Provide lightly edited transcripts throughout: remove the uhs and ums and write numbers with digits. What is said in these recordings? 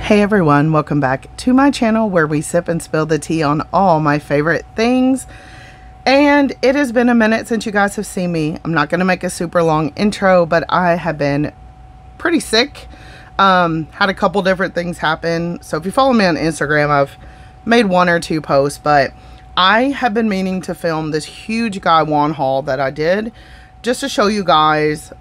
Hey everyone, welcome back to my channel where we sip and spill the tea on all my favorite things. And it has been a minute since you guys have seen me. I'm not going to make a super long intro, but I have been pretty sick. Had a couple different things happen. So if you follow me on Instagram, I've made one or two posts, but I have been meaning to film this huge Gaiwan haul that I did just to show you guys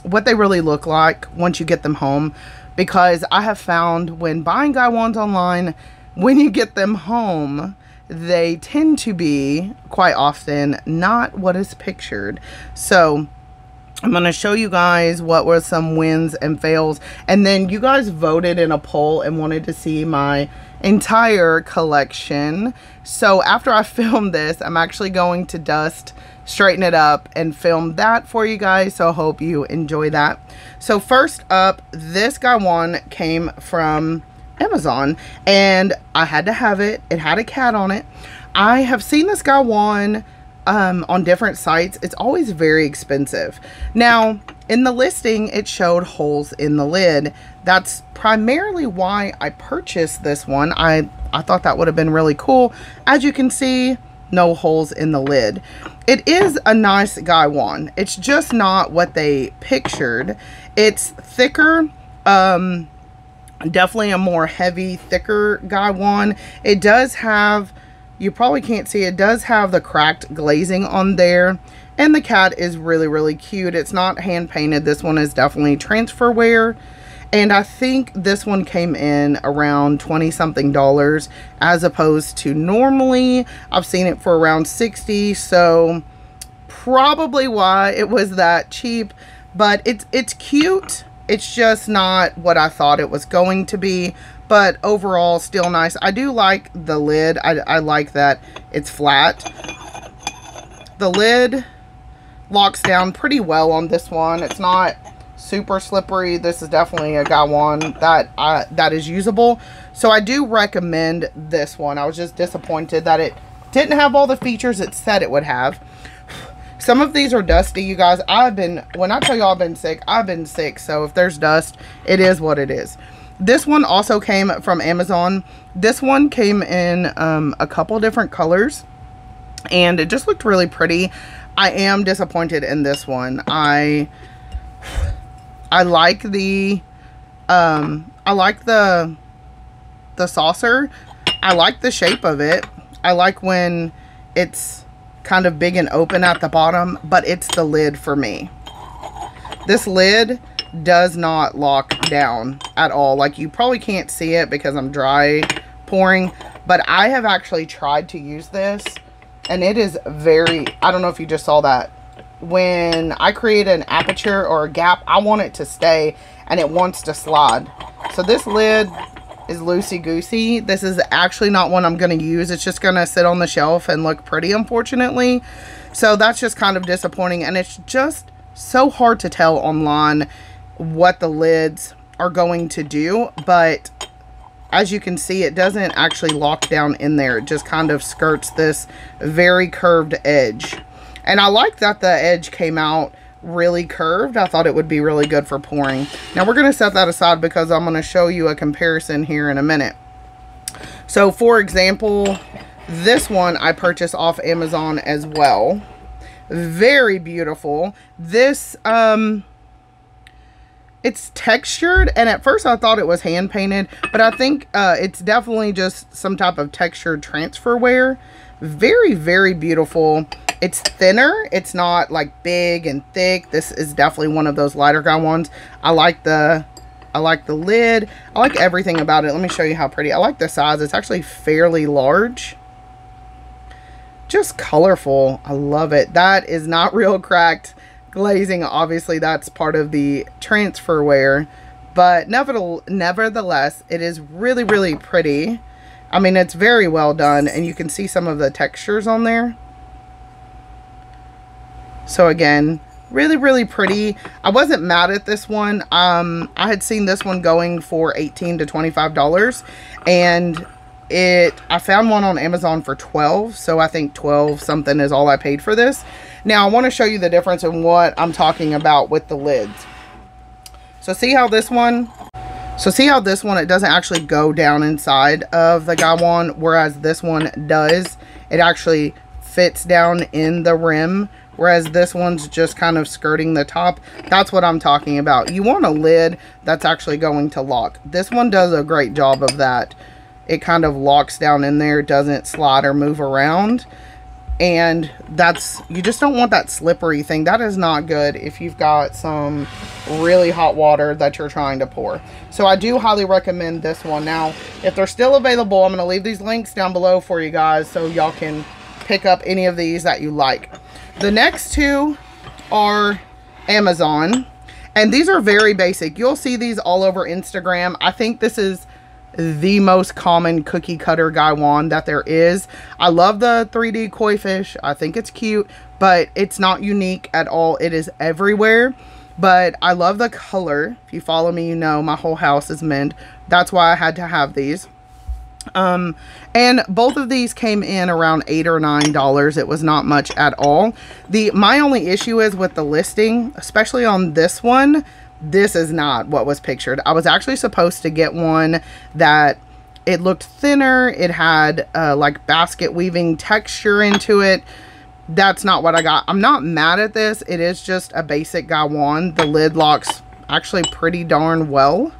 what they really look like once you get them home. Because I have found when buying Gaiwans online, when you get them home, they tend to be, quite often, not what is pictured. So I'm going to show you guys what were some wins and fails. And then you guys voted in a poll and wanted to see my entire collection. So after I film this, I'm actually going to dust, straighten it up, and film that for you guys. So I hope you enjoy that. So first up, this Gaiwan came from Amazon and I had to have it. It had a cat on it. I have seen this Gaiwan on different sites. It's always very expensive. Now, in the listing, it showed holes in the lid. That's primarily why I purchased this one. I thought that would have been really cool. As you can see, no holes in the lid. It is a nice Gaiwan. It's just not what they pictured. It's thicker, definitely a more heavy, thicker Gaiwan. It does have, you probably can't see, it does have the cracked glazing on there. And the cat is really, really cute. It's not hand painted. This one is definitely transfer wear. And I think this one came in around $20-something as opposed to normally I've seen it for around $60. So probably why it was that cheap, but it's cute. It's just not what I thought it was going to be, but overall still nice. I do like the lid. I like that it's flat. The lid locks down pretty well on this one. It's not super slippery. This is definitely a Gaiwan that is usable. So I do recommend this one. I was just disappointed that it didn't have all the features it said it would have. Some of these are dusty, you guys. When I tell you I've been sick, I've been sick. So if there's dust, it is what it is. This one also came from Amazon. This one came in a couple different colors and it just looked really pretty. I am disappointed in this one. I like the saucer. I like the shape of it. I like when it's kind of big and open at the bottom, but it's the lid for me. This lid does not lock down at all. Like, you probably can't see it because I'm dry pouring, but I have actually tried to use this and it is very, I don't know if you just saw that. When I create an aperture or a gap, I want it to stay and it wants to slide. So this lid is loosey-goosey. This is actually not one I'm going to use. It's just going to sit on the shelf and look pretty, unfortunately. So that's just kind of disappointing. And it's just so hard to tell online what the lids are going to do. But as you can see, it doesn't actually lock down in there. It just kind of skirts this very curved edge. And I like that the edge came out really curved. I thought it would be really good for pouring. Now we're going to set that aside because I'm going to show you a comparison here in a minute. So for example, this one I purchased off Amazon as well. Very beautiful. This, it's textured, and at first I thought it was hand painted, but I think it's definitely just some type of textured transfer wear. Very, very beautiful. It's thinner. It's not like big and thick. This is definitely one of those lighter Gaiwans. I like the lid. I like everything about it. Let me show you how pretty. I like the size. It's actually fairly large. Just colorful. I love it. That is not real cracked glazing. Obviously, that's part of the transfer wear. But nevertheless, it is really, really pretty. I mean, it's very well done. And you can see some of the textures on there. So again, really, really pretty. I wasn't mad at this one. I had seen this one going for $18 to $25, and I found one on Amazon for $12. So I think $12 something is all I paid for this. Now I want to show you the difference in what I'm talking about with the lids. So see how this one So see how this one, it doesn't actually go down inside of the Gaiwan, whereas this one does. It actually fits down in the rim, whereas this one's just kind of skirting the top. That's what I'm talking about. You want a lid that's actually going to lock. This one does a great job of that. It kind of locks down in there, doesn't slide or move around. And that's, you just don't want that slippery thing. That is not good if you've got some really hot water that you're trying to pour. So I do highly recommend this one. Now, if they're still available, I'm going to leave these links down below for you guys so y'all can pick up any of these that you like. The next two are Amazon, and these are very basic. You'll see these all over Instagram. I think this is the most common cookie cutter Gaiwan that there is. I love the 3D koi fish. I think it's cute, but it's not unique at all. It is everywhere, but I love the color. If you follow me, you know my whole house is mint. That's why I had to have these. And both of these came in around $8 or $9. It was not much at all. My only issue is with the listing, especially on this one. This is not what was pictured. I was actually supposed to get one that it looked thinner. It had like basket weaving texture into it. That's not what I got. I'm not mad at this. It is just a basic Gaiwan. The lid locks actually pretty darn well.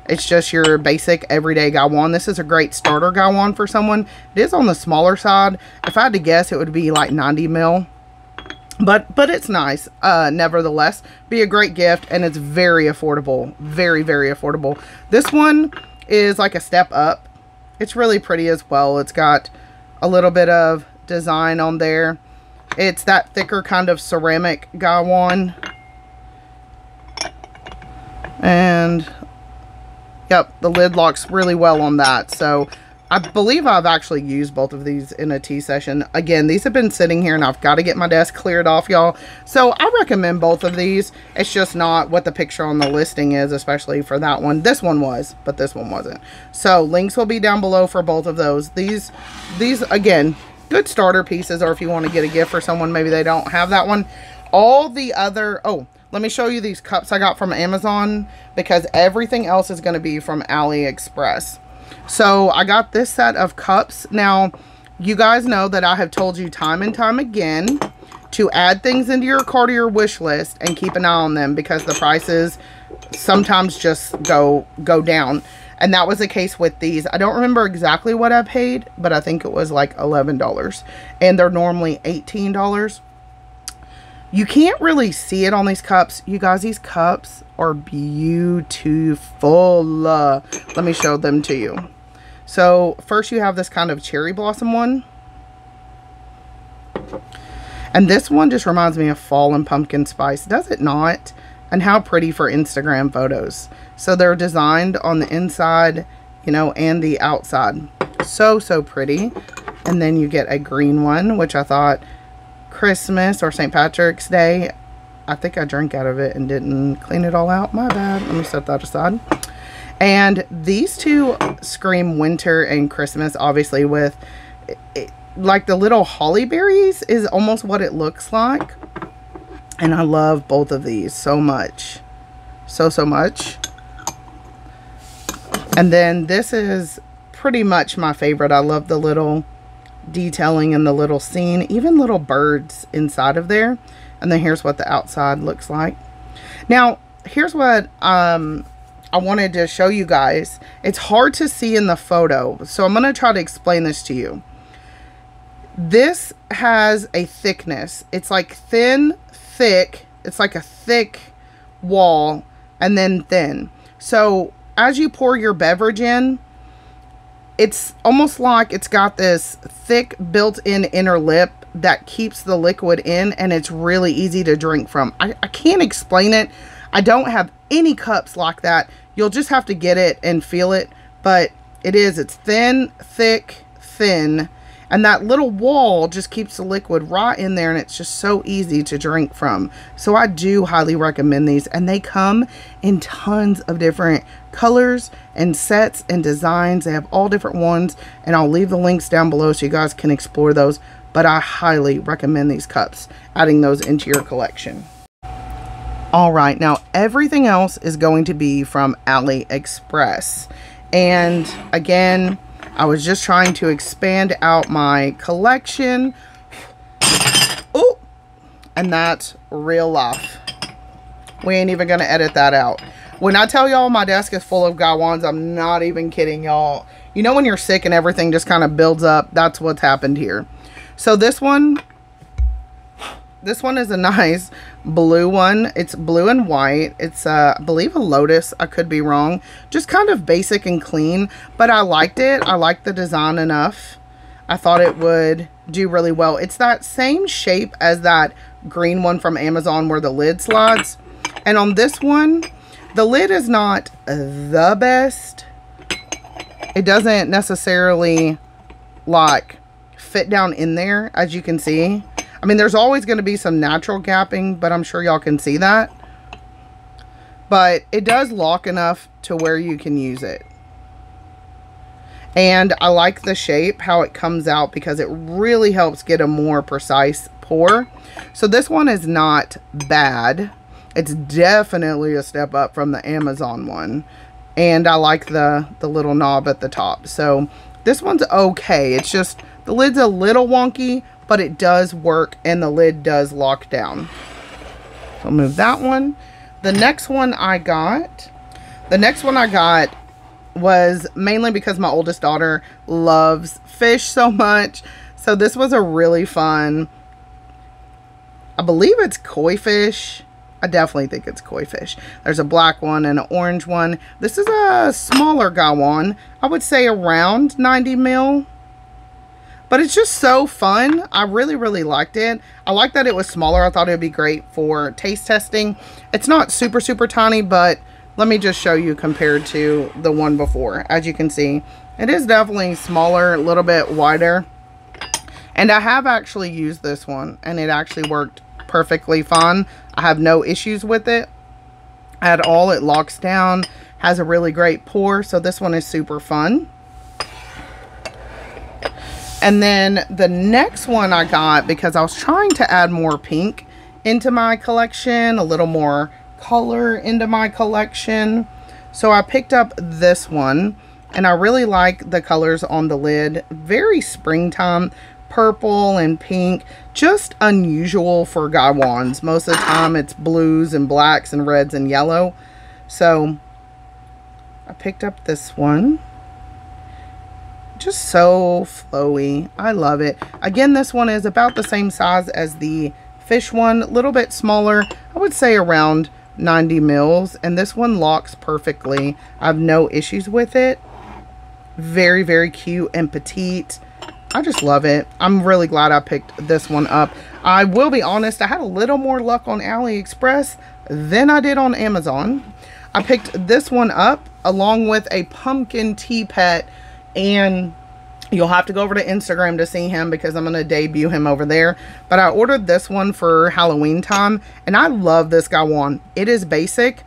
It's just your basic everyday Gaiwan. This is a great starter Gaiwan for someone. It is on the smaller side. If I had to guess, it would be like 90 mil. But it's nice. Nevertheless, be a great gift, and it's very affordable. Very, very affordable. This one is like a step up. It's really pretty as well. It's got a little bit of design on there. It's that thicker kind of ceramic Gaiwan. And yep, the lid locks really well on that. So I believe I've actually used both of these in a tea session. Again, these have been sitting here and I've got to get my desk cleared off, y'all. So I recommend both of these. It's just not what the picture on the listing is, especially for that one. This one was, but this one wasn't. So links will be down below for both of those. These again, good starter pieces, or if you want to get a gift for someone, maybe they don't have that one. All the other, oh, let me show you these cups I got from Amazon, because everything else is going to be from Aliexpress. So I got this set of cups. Now, you guys know that I have told you time and time again to add things into your cart or your wish list and keep an eye on them, because the prices sometimes just go down. And that was the case with these. I don't remember exactly what I paid, but I think it was like $11. And they're normally $18. You can't really see it on these cups. You guys, these cups are beautiful. Let me show them to you. So first you have this kind of cherry blossom one. And this one just reminds me of fall and pumpkin spice. Does it not? And how pretty for Instagram photos. So they're designed on the inside, you know, and the outside. So pretty. And then you get a green one, which I thought Christmas or St. Patrick's Day. I think I drank out of it and didn't clean it all out. My bad. Let me set that aside. And these two scream winter and Christmas, obviously, with like the little holly berries is almost what it looks like. And I love both of these so much. So much. And then this is pretty much my favorite. I love the little detailing and the little scene, even little birds inside of there. And then here's what the outside looks like. Now, here's what I wanted to show you guys. It's hard to see in the photo, so I'm going to try to explain this to you. This has a thickness. It's like thin, thick. It's like a thick wall and then thin. So as you pour your beverage in, it's almost like it's got this thick built-in inner lip that keeps the liquid in, and it's really easy to drink from. I can't explain it. I don't have any cups like that. You'll just have to get it and feel it, but it's thin, thick, thin, and that little wall just keeps the liquid right in there, and it's just so easy to drink from. So I do highly recommend these, and they come in tons of different colors and sets and designs. They have all different ones, and I'll leave the links down below so you guys can explore those. But I highly recommend these cups, adding those into your collection. All right, now everything else is going to be from Aliexpress. And again, I was just trying to expand out my collection. Oh, and that's real life. We ain't even gonna edit that out. When I tell y'all my desk is full of Gaiwans, I'm not even kidding y'all. You know when you're sick and everything just kind of builds up? That's what's happened here. So this one is a nice blue one. It's blue and white. It's I believe a Lotus. I could be wrong. Just kind of basic and clean, but I liked it. I liked the design enough. I thought it would do really well. It's that same shape as that green one from Amazon where the lid slides. And on this one, the lid is not the best. It doesn't necessarily like fit down in there, as you can see. I mean, there's always going to be some natural gapping, but I'm sure y'all can see that. But it does lock enough to where you can use it. And I like the shape, how it comes out, because it really helps get a more precise pour. So this one is not bad. It's definitely a step up from the Amazon one. And I like the little knob at the top. So this one's okay. It's just the lid's a little wonky, but it does work and the lid does lock down. So I'll move that one. The next one I got was mainly because my oldest daughter loves fish so much. So this was a really fun, I believe it's koi fish. I definitely think it's koi fish. There's a black one and an orange one. This is a smaller Gaiwan. I would say around 90 mil. But it's just so fun. I really, really liked it. I like that it was smaller. I thought it would be great for taste testing. It's not super, super tiny, but let me just show you compared to the one before. As you can see, it is definitely smaller, a little bit wider. And I have actually used this one, and it actually worked perfectly fine. I have no issues with it at all. It locks down, has a really great pour, so this one is super fun. And then the next one I got, because I was trying to add more pink into my collection, a little more color into my collection, so I picked up this one, and I really like the colors on the lid. Very springtime, purple and pink, just unusual for Gaiwans. Most of the time it's blues and blacks and reds and yellow. So I picked up this one. Just so flowy. I love it. Again, this one is about the same size as the fish one, a little bit smaller. I would say around 90 mils, and this one locks perfectly. I have no issues with it. Very, very cute and petite. I just love it. I'm really glad I picked this one up. I will be honest, I had a little more luck on AliExpress than I did on Amazon. I picked this one up along with a pumpkin tea pet, and you'll have to go over to Instagram to see him because I'm going to debut him over there. But I ordered this one for Halloween time, and I love this Gaiwan. It is basic,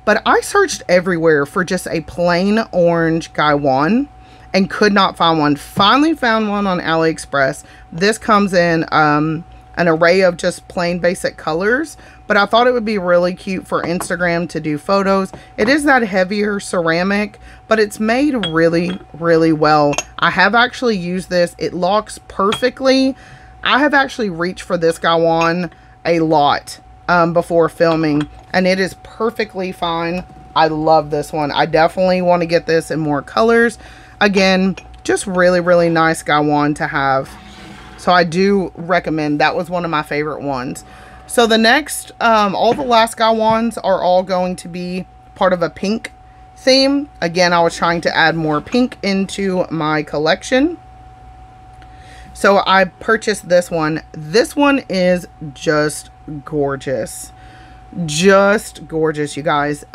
but I searched everywhere for just a plain orange Gaiwan and could not find one. Finally found one on AliExpress. This comes in an array of just plain basic colors, but I thought it would be really cute for Instagram to do photos. It is that heavier ceramic, but it's made really, really well. I have actually used this. It locks perfectly. I have actually reached for this Gaiwan a lot before filming, and it is perfectly fine. I love this one. I definitely want to get this in more colors. Again, just really, really nice Gaiwan to have. So I do recommend. That was one of my favorite ones. So the next, all the last Gaiwans are all going to be part of a pink theme. Again, I was trying to add more pink into my collection. So I purchased this one. This one is just gorgeous. Just gorgeous, you guys.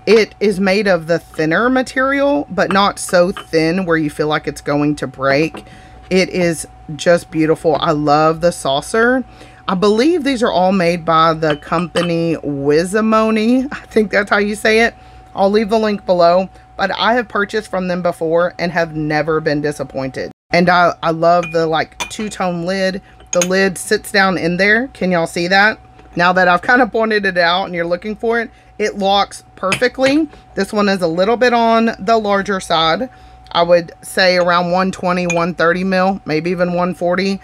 It is made of the thinner material, but not so thin where you feel like it's going to break. It is just beautiful. I love the saucer. I believe these are all made by the company WHIZAMONY. I think that's how you say it. I'll leave the link below. But I have purchased from them before and have never been disappointed. And I love the like two-tone lid. The lid sits down in there. Can y'all see that? Now that I've kind of pointed it out and you're looking for it, it locks perfectly. This one is a little bit on the larger side. I would say around 120, 130 mil, maybe even 140.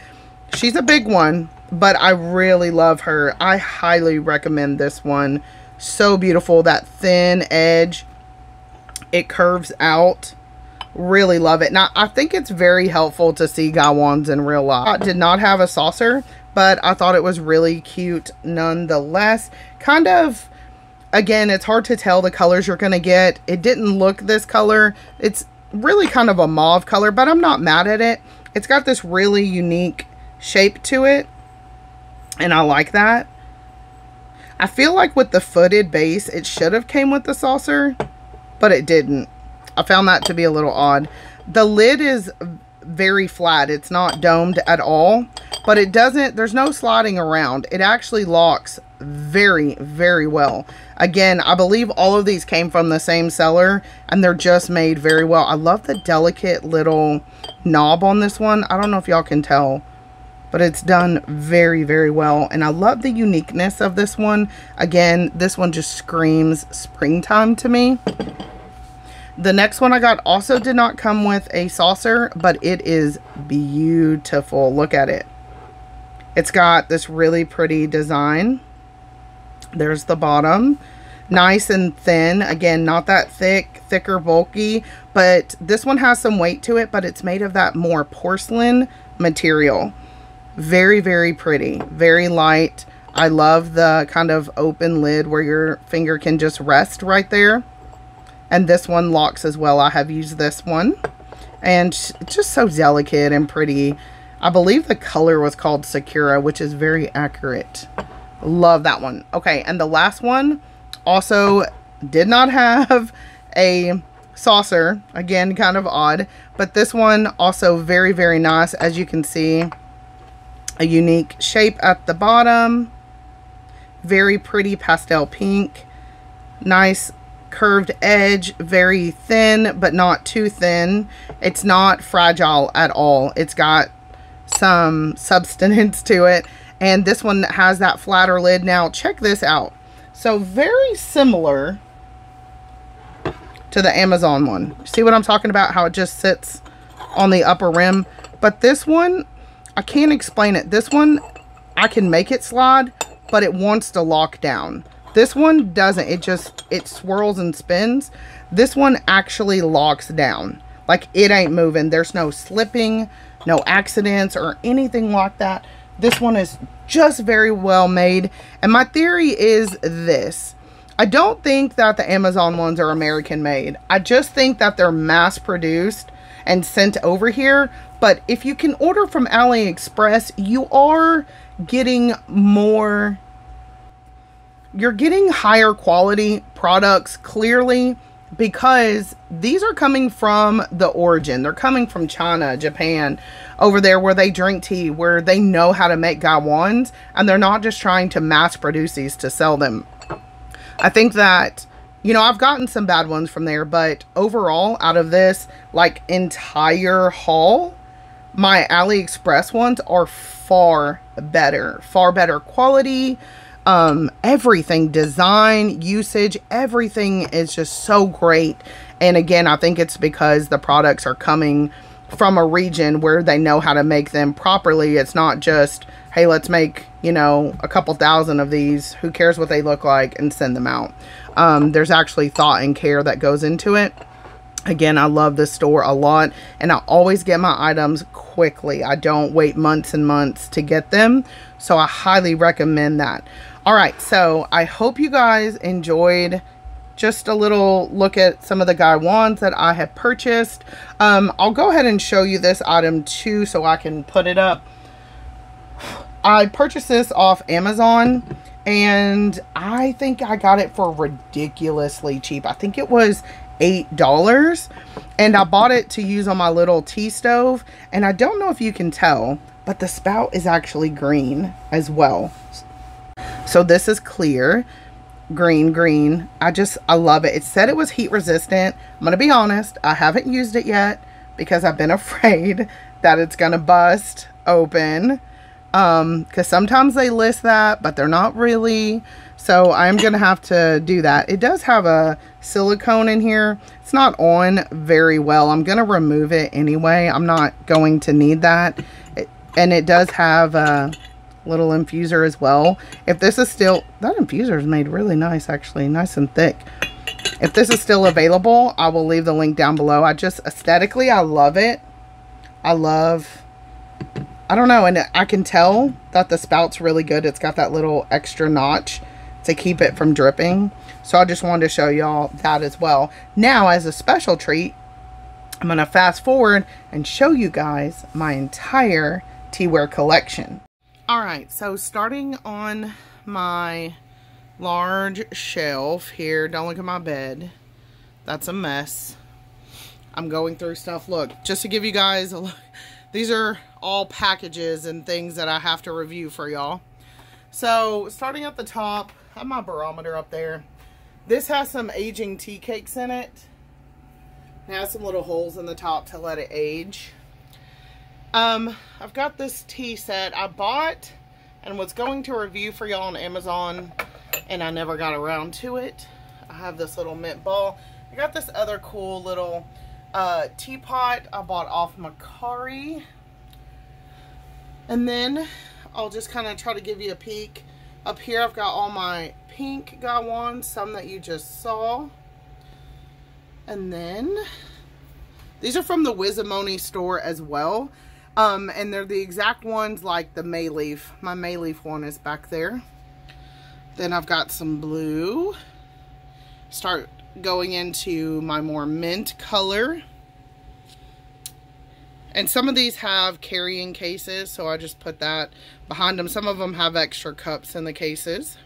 She's a big one, but I really love her. I highly recommend this one. So beautiful, that thin edge. It curves out. Really love it. Now, I think it's very helpful to see Gaiwans in real life. I did not have a saucer, but I thought it was really cute nonetheless. Kind of, again, it's hard to tell the colors you're going to get. It didn't look this color. It's really kind of a mauve color, but I'm not mad at it. It's got this really unique shape to it, and I like that. I feel like with the footed base, it should have came with the saucer, but it didn't. I found that to be a little odd. The lid is very flat. It's not domed at all, but it doesn't, there's no sliding around. It actually locks very, very well. Again, I believe all of these came from the same seller, and they're just made very well. I love the delicate little knob on this one. I don't know if y'all can tell, but it's done very, very well. And I love the uniqueness of this one. Again, this one just screams springtime to me. The next one I got also did not come with a saucer, but it is beautiful. Look at it. It's got this really pretty design. There's the bottom. Nice and thin. Again, not that thick, thicker, bulky, but this one has some weight to it, but it's made of that more porcelain material. Very, very pretty. Very light. I love the kind of open lid where your finger can just rest right there. And this one locks as well. I have used this one. And it's just so delicate and pretty. I believe the color was called Sakura, which is very accurate. Love that one. Okay, and the last one also did not have a saucer. Again, kind of odd. But this one also very, very nice. As you can see, a unique shape at the bottom. Very pretty pastel pink. Nice curved edge, very thin but not too thin. It's not fragile at all. It's got some substance to it, and this one has that flatter lid. Now check this out. So very similar to the Amazon one. See what I'm talking about, how it just sits on the upper rim? But this one, I can't explain it. This one, I can make it slide, but it wants to lock down. This one doesn't. It swirls and spins. This one actually locks down. Like, it ain't moving. There's no slipping, no accidents or anything like that. This one is just very well made. And my theory is this. I don't think that the Amazon ones are American made. I just think that they're mass produced and sent over here. But if you can order from Aliexpress, you are getting more... You're getting higher quality products, clearly, because these are coming from the origin. They're coming from China, Japan, over there where they drink tea, where they know how to make Gaiwans, and they're not just trying to mass produce these to sell them. I think that, you know, I've gotten some bad ones from there, but overall, out of this, like, entire haul, my Aliexpress ones are far better quality. Everything, design, usage, everything is just so great. And again, I think it's because the products are coming from a region where they know how to make them properly. It's not just, hey, let's make, you know, a couple thousand of these, who cares what they look like, and send them out. There's actually thought and care that goes into it. Again, I love this store a lot, and I always get my items quickly. I don't wait months and months to get them, so I highly recommend that. All right, so I hope you guys enjoyed just a little look at some of the Gaiwans that I have purchased. I'll go ahead and show you this item too, so I can put it up. I purchased this off Amazon, and I think I got it for ridiculously cheap. I think it was $8, and I bought it to use on my little tea stove. And I don't know if you can tell, but the spout is actually green as well. So this is clear, green. I love it. It said it was heat resistant. I'm gonna be honest, I haven't used it yet because I've been afraid that it's gonna bust open. because sometimes they list that, but they're not really. So I'm gonna have to do that. It does have a silicone in here. It's not on very well. I'm gonna remove it anyway. I'm not going to need that. And it does have a little infuser as well. If this is still, that infuser is made really nice, actually, nice and thick. If this is still available, I will leave the link down below. I just, aesthetically, I love it. I don't know, and I can tell that the spout's really good. It's got that little extra notch to keep it from dripping. So I just wanted to show y'all that as well. Now, as a special treat, I'm going to fast forward and show you guys my entire teaware collection. Alright, so starting on my large shelf here, don't look at my bed. That's a mess. I'm going through stuff. Look, just to give you guys a look, these are all packages and things that I have to review for y'all. So, starting at the top, I have my barometer up there. This has some aging tea cakes in it. It has some little holes in the top to let it age. I've got this tea set I bought and was going to review for y'all on Amazon, and I never got around to it. I have this little mint ball. I got this other cool little teapot I bought off Macari. And then I'll just kind of try to give you a peek. Up here I've got all my pink Gaiwans, some that you just saw. And then these are from the WHIZAMONY store as well. And they're the exact ones like the May Leaf. My May Leaf one is back there. Then I've got some blue. Start going into my more mint color. And some of these have carrying cases, so I just put that behind them. Some of them have extra cups in the cases.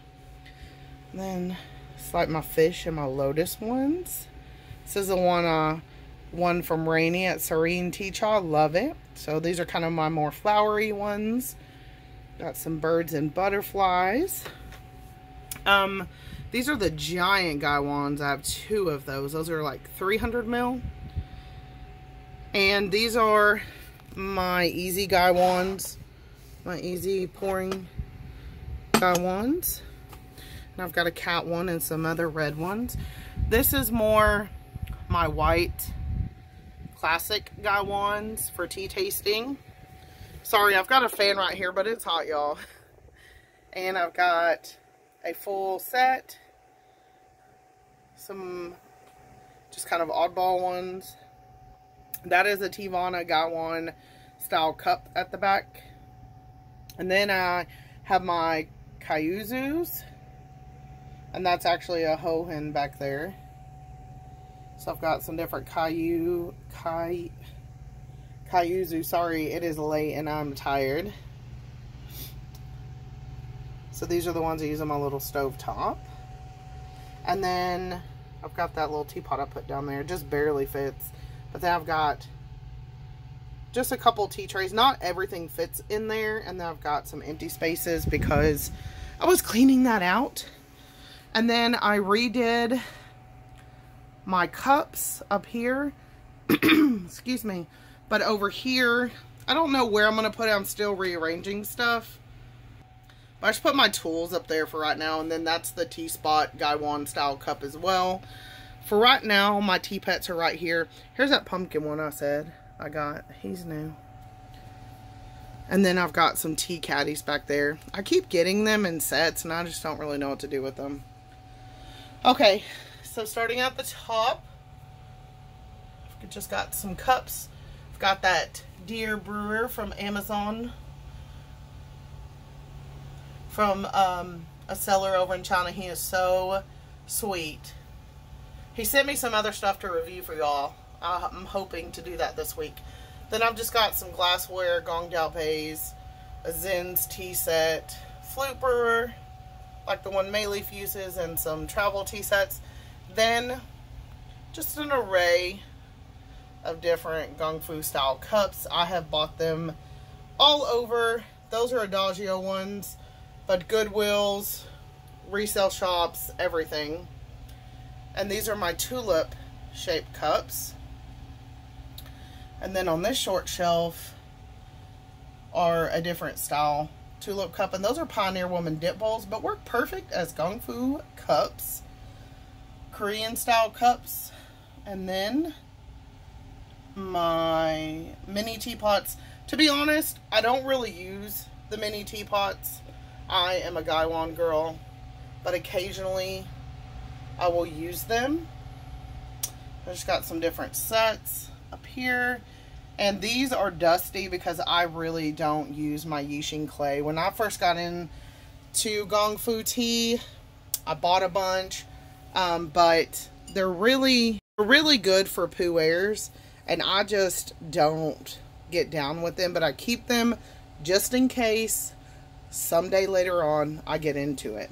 And then it's like my fish and my lotus ones. This is the one from Rainy at Serene Tea Cha. Love it. So these are kind of my more flowery ones. Got some birds and butterflies. These are the giant Gaiwans. I have 2 of those. Those are like 300 ml. And these are my easy Gaiwans. My easy pouring Gaiwans. And I've got a cat one and some other red ones. This is more my white classic Gaiwans for tea tasting. Sorry, I've got a fan right here, but it's hot, y'all. And I've got a full set. Some just kind of oddball ones. That is a Teavana Gaiwan style cup at the back. And then I have my Kaiuzus. And that's actually a Hohen back there. So I've got some different Kaiuzu. Sorry, it is late and I'm tired. So these are the ones I use on my little stove top. And then I've got that little teapot I put down there. It just barely fits. But then I've got just a couple tea trays. Not everything fits in there. And then I've got some empty spaces because I was cleaning that out. And then I redid my cups up here. Excuse me. But over here, I don't know where I'm going to put it. I'm still rearranging stuff. But I just put my tools up there for right now. And then that's the T-Spot Gaiwan style cup as well. For right now, my tea pets are right here. Here's that pumpkin one I said I got. He's new. And then I've got some tea caddies back there. I keep getting them in sets and I just don't really know what to do with them. Okay, so starting at the top, I've just got some cups. I've got that Dear Brewer from Amazon. From a seller over in China. He is so sweet. He sent me some other stuff to review for y'all. I'm hoping to do that this week. Then I've just got some glassware, Gong Dalpeis, a Zen's tea set, flute brewer, like the one Mayleaf uses, and some travel tea sets. Then just an array of different Gongfu style cups. I have bought them all over. Those are Adagio ones, but Goodwills, resale shops, everything. And these are my tulip shaped cups. And then on this short shelf are a different style tulip cup, and those are Pioneer Woman dip bowls, but work perfect as Gongfu cups, Korean style cups. And then my mini teapots. To be honest, I don't really use the mini teapots. I am a Gaiwan girl, but occasionally I will use them. I just got some different sets up here. And these are dusty because I really don't use my Yixing clay. When I first got into Gongfu tea, I bought a bunch. But they're really good for pu'ers. And I just don't get down with them. But I keep them just in case someday later on I get into it.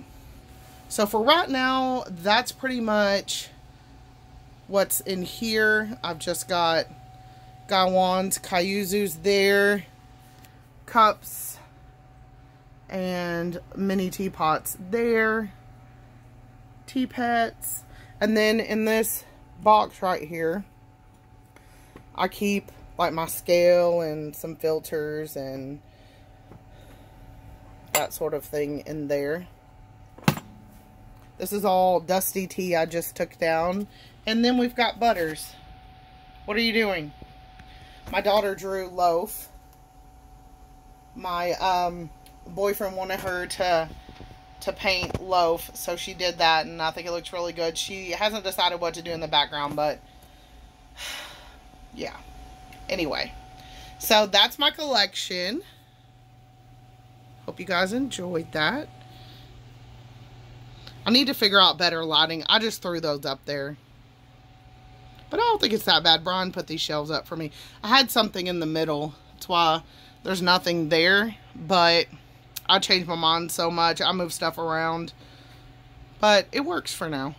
So for right now, that's pretty much what's in here. I've just got Gaiwans, Kyuzus there, cups, and mini teapots there, teapots. And then in this box right here, I keep like my scale and some filters and that sort of thing in there. This is all dusty tea I just took down. And then we've got butters. What are you doing? My daughter drew loaf. My boyfriend wanted her to paint loaf, so she did that, and I think it looks really good. She hasn't decided what to do in the background, but yeah. Anyway, so that's my collection. Hope you guys enjoyed that. I need to figure out better lighting. I just threw those up there. But I don't think it's that bad. Brian put these shelves up for me. I had something in the middle. That's why there's nothing there. But I changed my mind so much. I moved stuff around. But it works for now.